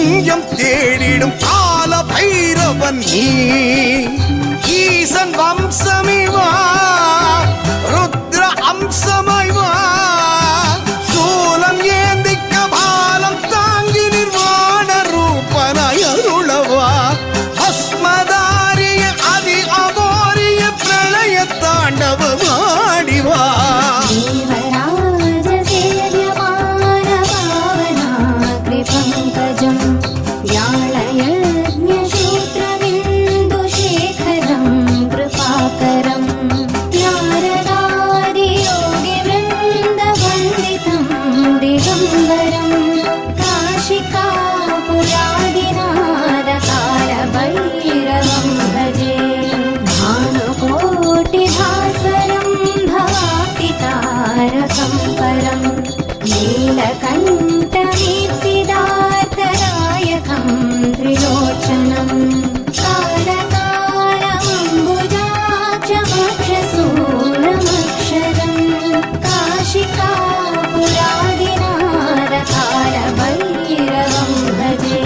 புண்ணியம் தேடிடும் கால பைரவன் நீ ஈசன் வம்சமிவா ருத்ர அம்சமைவா சூலம் ஏந்திக்க பாலம் தாங்கி நிர்வாண ரூபனாய் அருளவா பஸ்மதாரிய அதி அகோரிய பிரளய தாண்டவமாடிவா नीलकण्ठमीप्सिदार्तरायकं त्रिलोचनं कालकालमम्बुजाक्षमक्षसूरमक्षरं काशिकापुरादिनाथकालभैरवं भजे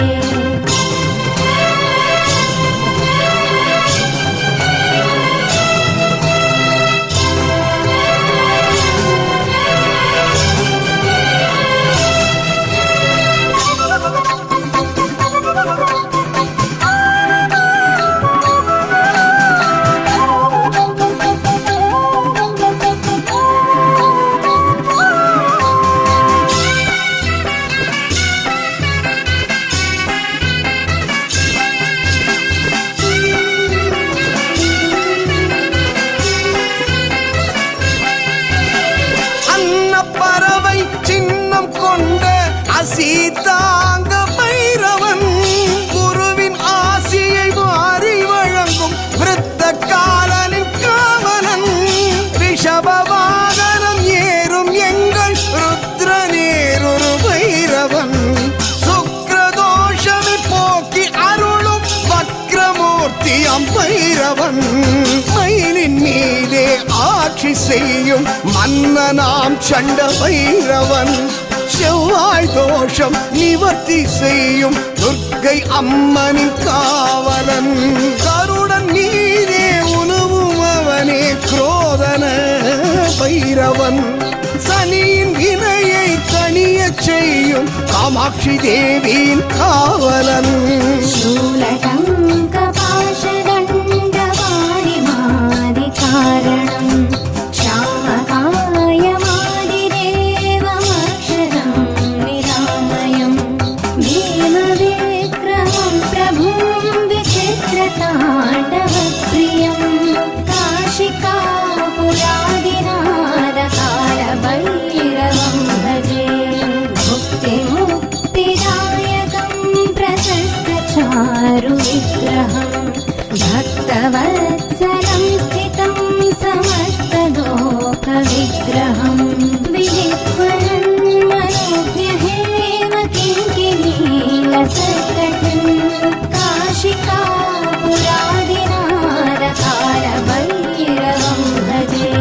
சீதாங்க பைரவன் குருவின் ஆசியை வாரி வழங்கும் விருத்த காலனின் காவலன் ரிஷபவாகனம் ஏறும் எங்கள் ருத்ரநேரொரு பைரவன் சுக்ரதோஷமை போக்கி அருளும் வக்ரமூர்த்தி அம்பைரவன் மயிலின் மீதே ஆட்சி செய்யும் மன்னனாம் சண்ட பைரவன் செவ்வாய் தோஷம் நிவர்த்தி செய்யும் துர்க்கை அம்மனின் காவலன் கருடன் நீரே உணவும் அவனே குரோதன பைரவன் சனியின் வினையை தணிய செய்யும் காமாட்சி தேவியின் காவலன் சூலடங்க பாஷதண்டவாரி மாதி காரணம் विग्रहं भक्तवत्सलं स्थितं समस्तलोकविग्रहं विलिख्वरन् मनोज्ञहेम किङ्किणीलसत्कटिं काशिकापुरादिनाथकालभैरवं भजे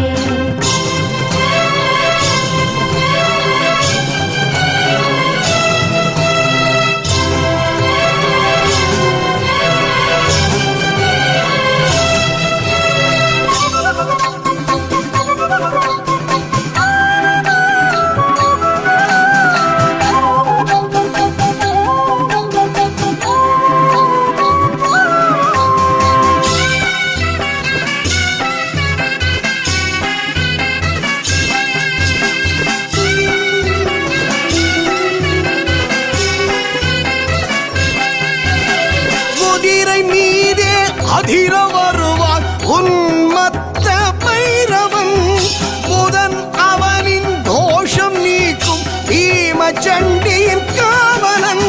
அதிர வருவான் உன்மத்த பைரவன் புதன் அவனின் தோஷம் நீக்கும் பீமச்சண்டியின் காவலன்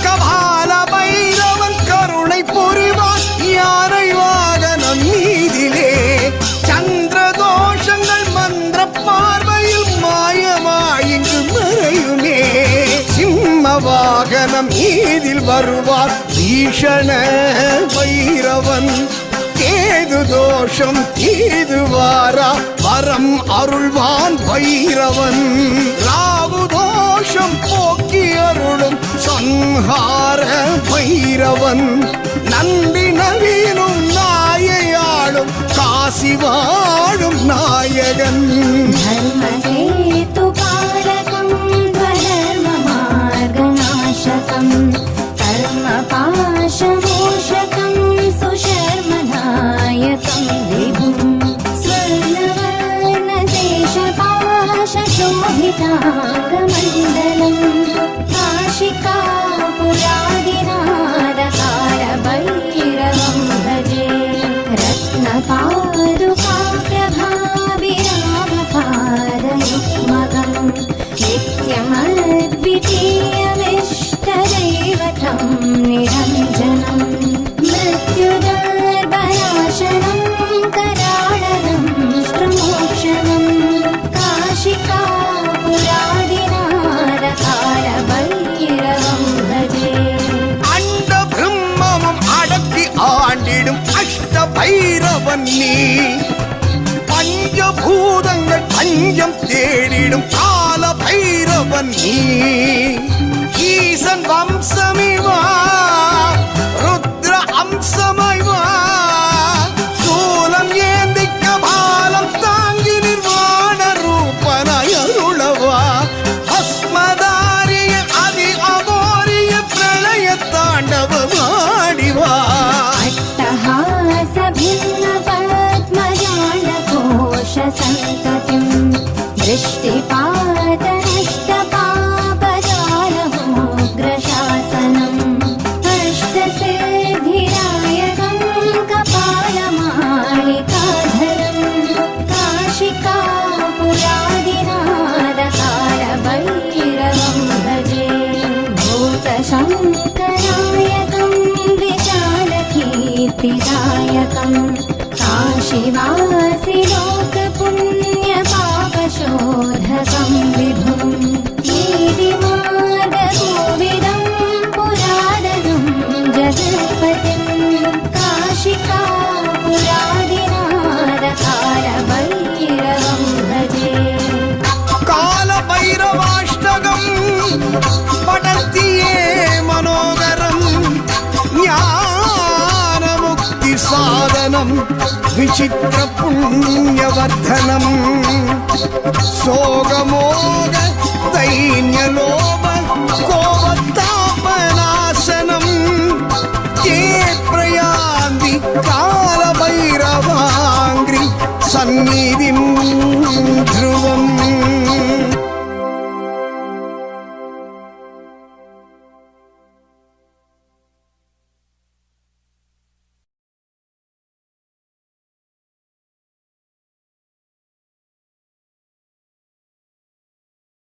கபால பைரவன் கருணை புரிவான் யானை வாகனம் மீதிலே சந்திர தோஷங்கள் மந்திர பார்வையில் மாயமாயிங்கு மறையுமே சிம்ம வாகனம் மீதில் வருவார் பீஷண பைரவன் கேது தோஷம் தீதுவாரா வரம் அருள்வான் பைரவன் ராகு தோஷம் போக்கி அருளும் சண்முக സംഹാര ഭൈരവൻ നന്ദിനവീനും നായയാളും കാശി വാഴും നായകൻ ധർമ്മസേതുപാലകം ധർമ്മമാർഗനാശകം കർമ്മപാശമോഷകം സുശർമനായകം വിഭും സ്വർണവർണശേഷപാശോഭിതാംഗമണ്ഡലം കാശികാപുരാദിനാദകാലഭൈരവം ഭജേ രത്നപാദുകാപ്രഭാവിരാമപാദയുഗ്മകം നിത്യമദ്വിതീയമിഷ്ടദൈവതം നിരഞ്ജനം മൃത്യുദർഭനാശനം कराळनं श्रमोक्षणं काशिकापुरादिनादकालभैरवं भजे അണ്ടബ്രഹ്മവും അടക്കി ആണ്ടിടും അഷ്ടഭൈരവൻ നീ പഞ്ചഭൂതങ്ങൾ പഞ്ചം തേടിടും കാലഭൈരവൻ നീ ഈശൻ വംശമിവാ രുദ്ര അംശമൈവാ संततिं दृष्टिपातनष्टपापजालमोग्रशासनम् अष्टसिद्धिदायकं कपालमालिकाधरं काशिकापुरादिनादकालभैरवं भजे भूतशङ्करायकं विशालकीर्तिदायकं काशीवासि लोकपुण्यपापशोधकं विभुं नीतिमार्गकोविदं पुरादनं जगत्पतिं काशिकापुरादिनादकालभैरवं भजे कालभैरवाष्टकं पठन्तिये मनोहरं ज्ञानमुक्तिसाधनं विचित्रपुण्यवर्धनं शोकमोग दैन्यलोभ कोपतापनाशनं ये प्रयान्ति कालभैरवाङ्घ्रि सन्निधिं ध्रुवम्